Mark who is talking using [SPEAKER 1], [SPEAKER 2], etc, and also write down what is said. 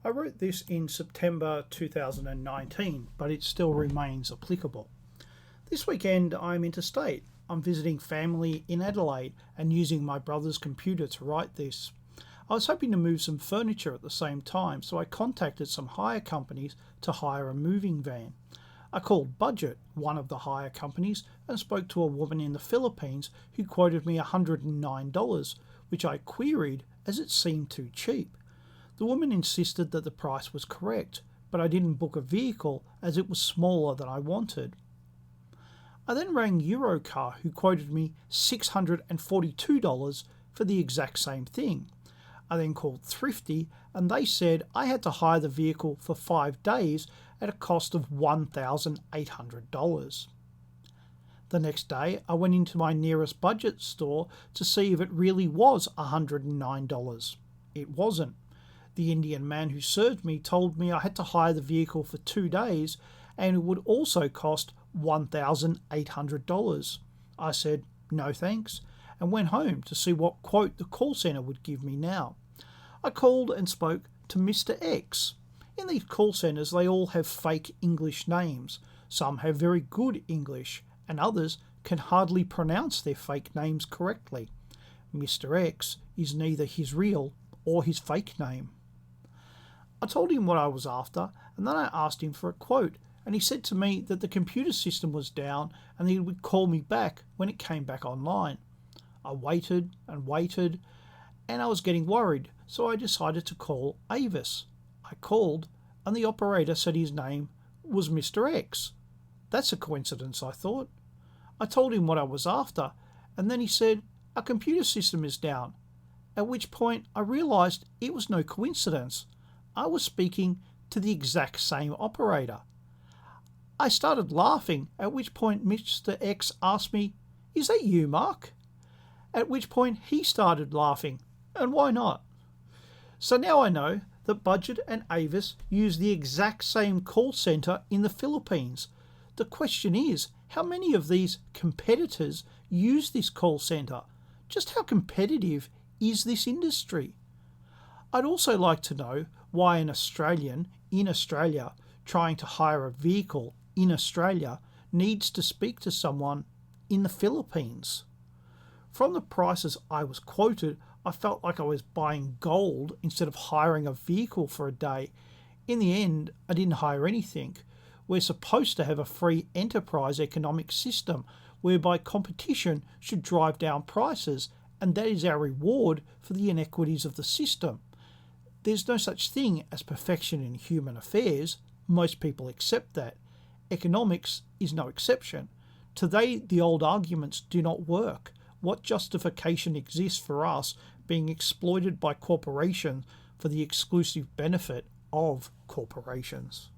[SPEAKER 1] I wrote this in September 2019, but it still remains applicable. This weekend I'm interstate. I'm visiting family in Adelaide and using my brother's computer to write this. I was hoping to move some furniture at the same time, so I contacted some hire companies to hire a moving van. I called Budget, one of the hire companies, and spoke to a woman in the Philippines who quoted me $109, which I queried as it seemed too cheap. The woman insisted that the price was correct, but I didn't book a vehicle as it was smaller than I wanted. I then rang Eurocar, who quoted me $642 for the exact same thing. I then called Thrifty, and they said I had to hire the vehicle for 5 days at a cost of $1,800. The next day, I went into my nearest Budget store to see if it really was $109. It wasn't. The Indian man who served me told me I had to hire the vehicle for 2 days and it would also cost $1,800. I said, no thanks, and went home to see what quote the call centre would give me now. I called and spoke to Mr. X. In these call centres, they all have fake English names. Some have very good English, and others can hardly pronounce their fake names correctly. Mr. X is neither his real or his fake name. I told him what I was after, and then I asked him for a quote, and he said to me that the computer system was down and he would call me back when it came back online. I waited and waited, and I was getting worried, so I decided to call Avis. I called, and the operator said his name was Mr. X. That's a coincidence, I thought. I told him what I was after, and then he said, our computer system is down, at which point I realised it was no coincidence. I was speaking to the exact same operator. I started laughing, at which point Mr. X asked me, is that you, Mark? At which point he started laughing, and why not? So now I know that Budget and Avis use the exact same call centre in the Philippines. The question is, how many of these competitors use this call centre? Just how competitive is this industry? I'd also like to know why an Australian in Australia trying to hire a vehicle in Australia needs to speak to someone in the Philippines. From the prices I was quoted, I felt like I was buying gold instead of hiring a vehicle for a day. In the end, I didn't hire anything. We're supposed to have a free enterprise economic system whereby competition should drive down prices, and that is our reward for the inequities of the system. There's no such thing as perfection in human affairs. Most people accept that. Economics is no exception. Today, the old arguments do not work. What justification exists for us being exploited by corporations for the exclusive benefit of corporations?